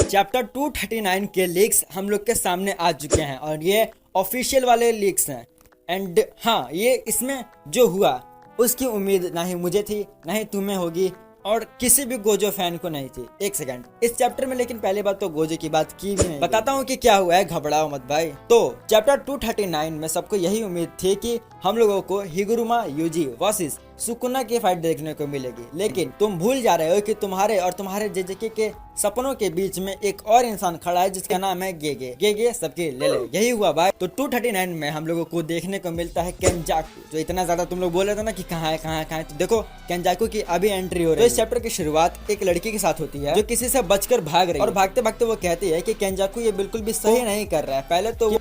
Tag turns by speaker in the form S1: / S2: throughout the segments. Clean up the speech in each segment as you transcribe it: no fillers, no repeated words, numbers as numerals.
S1: Chapter 239 के leaks हम लोग के सामने आ चुके हैं और ये ऑफिशियल वाले लीक्स हैं। एंड हाँ, ये इसमें जो हुआ उसकी उम्मीद ना ही मुझे थी ना ही तुम्हें होगी और किसी भी गोजो फैन को नहीं थी। एक सेकंड, इस चैप्टर में लेकिन पहली बात तो गोजो की बात की भी नहीं। बताता हूँ कि क्या हुआ है, घबराओ मत भाई। तो चैप्टर 239 में सबको यही उम्मीद थी कि हम लोगों को हिगुरुमा यूजी वर्सेस सुकुना की फाइट देखने को मिलेगी, लेकिन तुम भूल जा रहे हो कि तुम्हारे और तुम्हारे जेजेके के सपनों के बीच में एक और इंसान खड़ा है जिसका नाम है गेगे। गेगे सबके ले ले, यही हुआ भाई। तो 239 में हम लोगों को देखने को मिलता है केंजाकू, जो इतना ज्यादा तुम लोग बोल रहे थे ना कि कहाँ है कहाँ है कहाँ है। तो देखो केंजाकू की अभी एंट्री हो रही है। तो इस चैप्टर की शुरुआत एक लड़की के साथ होती है जो किसी से बचकर भाग रही है और भागते भागते वो कहती है कि केंजाकू ये बिल्कुल भी सही नहीं कर रहा है।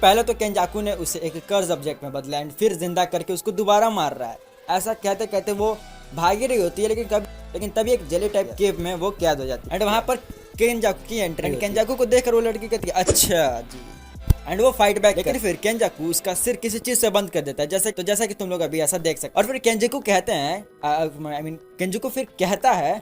S1: पहले तो केंजाकू ने उसे एक कर्ज ऑब्जेक्ट में बदला एंड फिर जिंदा करके उसको दोबारा मार रहा है। ऐसा कहते कहते वो भागी रही होती है, लेकिन तभी एक जेली टाइप केव में वो कैद हो जाती है एंड वहां पर केंजाकू की एंट्री। केंजाकू को देखकर वो लड़की कहती है अच्छा जी, एंड वो फाइट बैक। लेकिन फिर केंजाकू उसका सिर किसी चीज से बंद कर देता है, जैसा कि तुम लोग अभी ऐसा देख सकते। और फिर केंजाकू कहते हैं केंजाकू फिर कहता है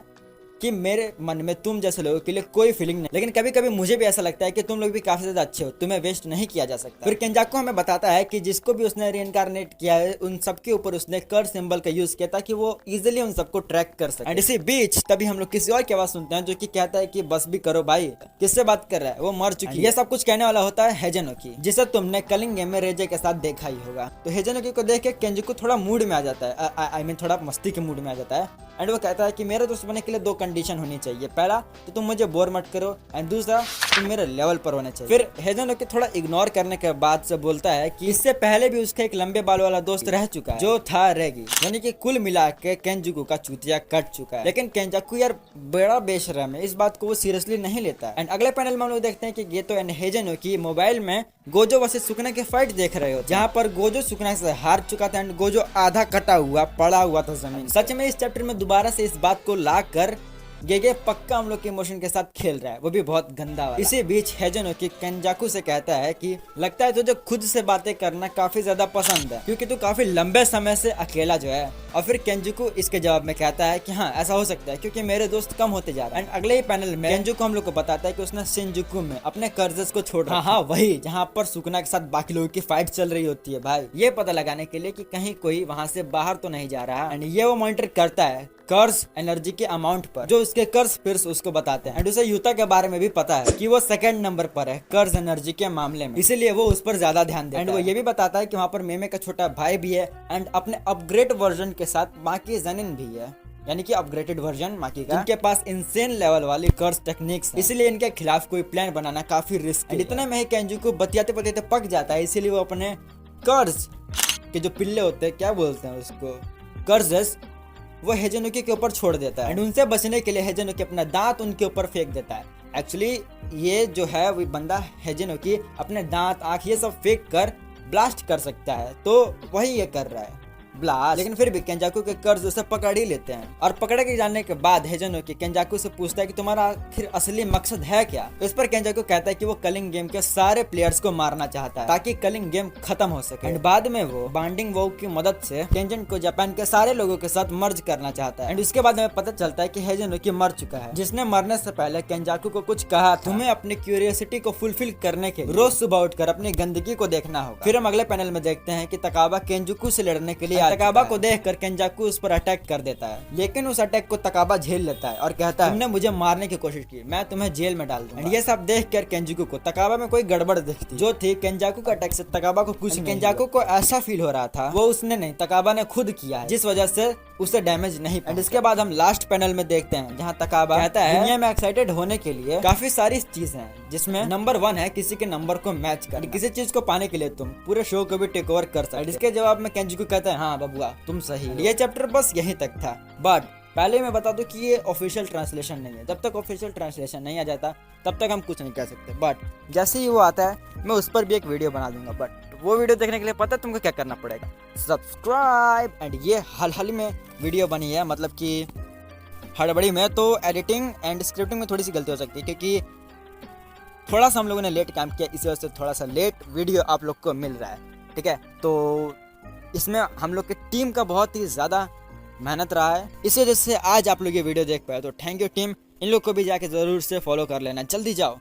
S1: कि मेरे मन में तुम जैसे लोगों के लिए कोई फीलिंग नहीं, लेकिन कभी कभी मुझे भी ऐसा लगता है कि तुम लोग भी काफी ज्यादा अच्छे हो, तुम्हें वेस्ट नहीं किया जा सकता। फिर केंजाकू हमें बताता है कि जिसको भी उसने रीइंकारनेट किया है उन सबके ऊपर उसने कर्स सिंबल का यूज किया ताकि वो इजीली उन सबको ट्रैक कर सके। एंड इसी बीच तभी हम लोग किसी और की आवाज सुनते हैं जो कि कहता है कि बस भी करो भाई, किससे बात कर रहा है, वो मर चुकी है। ये सब कुछ कहने वाला होता है हेजनोकी, जिसे तुमने कलिंग गेम में रेजे के साथ देखा ही होगा। तो हेजनोकी को देख के केंजाकू थोड़ा मूड में आ जाता है, आई मीन थोड़ा मस्ती के मूड में आ जाता है। एंड वो कहता है कि मेरे दोस्त बनने के लिए 2 कंडीशन होनी चाहिए। पहला तो तुम मुझे बोर मत करो एंड दूसरा तुम मेरे लेवल पर होने चाहिए। फिर हेजनोकी थोड़ा इग्नोर करने के बाद से बोलता है कि इससे पहले भी उसका एक लंबे बाल वाला दोस्त रह चुका है जो था रेगी, यानी कि कुल मिला के केंजाकू का चूतिया कट चुका है। लेकिन केंजाकू यार बड़ा बेशरम है, इस बात को वो सीरियसली नहीं लेता। एंड अगले पैनल में हम लोग देखते हैं कि गेतो एंड हेजनोकी मोबाइल में गोजो वर्सेस सुकुना की फाइट देख रहे हो, जहाँ पर गोजो सुकुना से हार चुका था एंड गोजो आधा कटा हुआ पड़ा हुआ था जमीन। सच में इस चैप्टर में दोबारा से इस बात को लाकर गेगे पक्का हम लोग के इमोशन के साथ खेल रहा है, वो भी बहुत गंदा वाला। इसी बीच हेजनोकी केंजाकू से कहता है कि लगता है तुझे खुद से बातें करना काफी ज्यादा पसंद है क्योंकि तू काफी लंबे समय से अकेला जो है। और फिर केंजाकू इसके जवाब में कहता है कि हाँ ऐसा हो सकता है क्योंकि मेरे दोस्त कम होते जा रहे हैं। एंड अगले ही पैनल में केंजाकू हम लोग को बताता है कि उसने शिनजुकू में अपने कर्जेस को छोड़ रहा। हाँ वही जहाँ पर सुकुना के साथ बाकी लोगों की फाइट चल रही होती है भाई, ये पता लगाने के लिए कि कहीं कोई वहां से बाहर तो नहीं जा रहा। एंड ये वो मॉनिटर करता है कर्ज एनर्जी के अमाउंट पर, जो उसके कर्ज फिर उसको बताते हैं। एंड उसे यूता के बारे में भी पता है कि वो 2nd नंबर पर है कर्ज एनर्जी के मामले में, इसीलिए वो उस पर ज्यादा ध्यान देता है। एंड वो ये भी बताता है कि वहाँ पर मेमे का छोटा भाई भी है एंड अपने अपग्रेड वर्जन के साथ माकी जनिन भी है, यानी कि अपग्रेडेड वर्जन माकी का, जिनके पास इंसेन लेवल वाली कर्ज टेक्निक्स है। इसीलिए इनके खिलाफ कोई प्लान बनाना काफी रिस्क है। इतने में ही केंजाकू बतियाते बतियाते पक जाता है, इसीलिए वो अपने कर्ज के जो पिल्ले होते हैं, क्या बोलते हैं उसको, कर्जेस, वो हेजनोकी के ऊपर छोड़ देता है। एंड उनसे बचने के लिए हेजनोकी अपना दांत उनके ऊपर फेंक देता है। एक्चुअली ये जो है वो बंदा हेजनोकी अपने दांत आँख ये सब फेंक कर ब्लास्ट कर सकता है, तो वही ये कर रहा है ब्लास्ट। लेकिन फिर भी केंजाकू के कर्ज उसे पकड़ ही लेते हैं और पकड़ के जाने के बाद हेजनोकी केंजाकू से पूछता है कि तुम्हारा आखिर असली मकसद है क्या। तो इस पर केंजाकू कहता है कि वो कलिंग गेम के सारे प्लेयर्स को मारना चाहता है ताकि कलिंग गेम खत्म हो सके। एंड बाद में वो बाइंडिंग वॉव की मदद से केंजन को जापान के सारे लोगों के साथ मर्ज करना चाहता है। एंड उसके बाद हमें पता चलता है कि हेजनोकी मर चुका है, जिसने मरने से पहले केंजाकू को कुछ कहा था, तुम्हें अपनी क्यूरियोसिटी को फुलफिल करने के रोज सुबह उठकर अपनी गंदगी को देखना होगा। फिर हम अगले पैनल में देखते हैं कि तकाबा केंजाकू से लड़ने के लिए तकाबा को देखकर केंजाकू उस पर अटैक कर देता है, लेकिन उस अटैक को तकाबा झेल लेता है और कहता है तुमने मुझे मारने की कोशिश की, मैं तुम्हें जेल में डाल दूंगा। ये सब देखकर केंजाकू को तकाबा में कोई गड़बड़ दिखती जो थी। केंजाकू का अटैक से तकाबा को कुछ, केंजाकू को ऐसा फील हो रहा था वो उसने नहीं तकाबा ने खुद किया है, जिस वजह से उसे डैमेज नहीं। एंड इसके बाद हम लास्ट पैनल में देखते हैं जहाँ तकाबा कहता है दुनिया में एक्साइटेड होने के लिए काफी सारी चीजें हैं, जिसमें नंबर 1 है किसी के नंबर को मैच कर। किसी चीज को पाने के लिए तुम पूरे शो को भी टेक ओवर कर सकते। इसके जवाब में केंजाकू कहता है हाँ बबुआ तुम सही। ये चैप्टर बस यहीं तक था, बट पहले मैं बता दूं कि ये ऑफिशियल ट्रांसलेशन नहीं है। जब तक ऑफिशियल ट्रांसलेशन नहीं आ जाता तब तक हम कुछ नहीं कह सकते, बट जैसे ही वो आता है मैं उस पर भी एक वीडियो बना दूंगा। बट वो वीडियो देखने के लिए पता है तुमको क्या करना पड़ेगा, सब्सक्राइब। एंड ये हाल ही में वीडियो बनी है, मतलब कि हड़बड़ी में, तो एडिटिंग एंड स्क्रिप्टिंग में थोड़ी सी गलती हो सकती है क्योंकि थोड़ा सा हम लोगों ने लेट काम किया, इसी वजह से थोड़ा सा लेट वीडियो आप लोग को मिल रहा है, ठीक है। तो इसमें हम लोग की टीम का बहुत ही ज़्यादा मेहनत रहा है, इसी वजह से आज आप लोग ये वीडियो देख पाए। तो थैंक यू टीम, इन लोग को भी जाके ज़रूर से फॉलो कर लेना, जल्दी जाओ।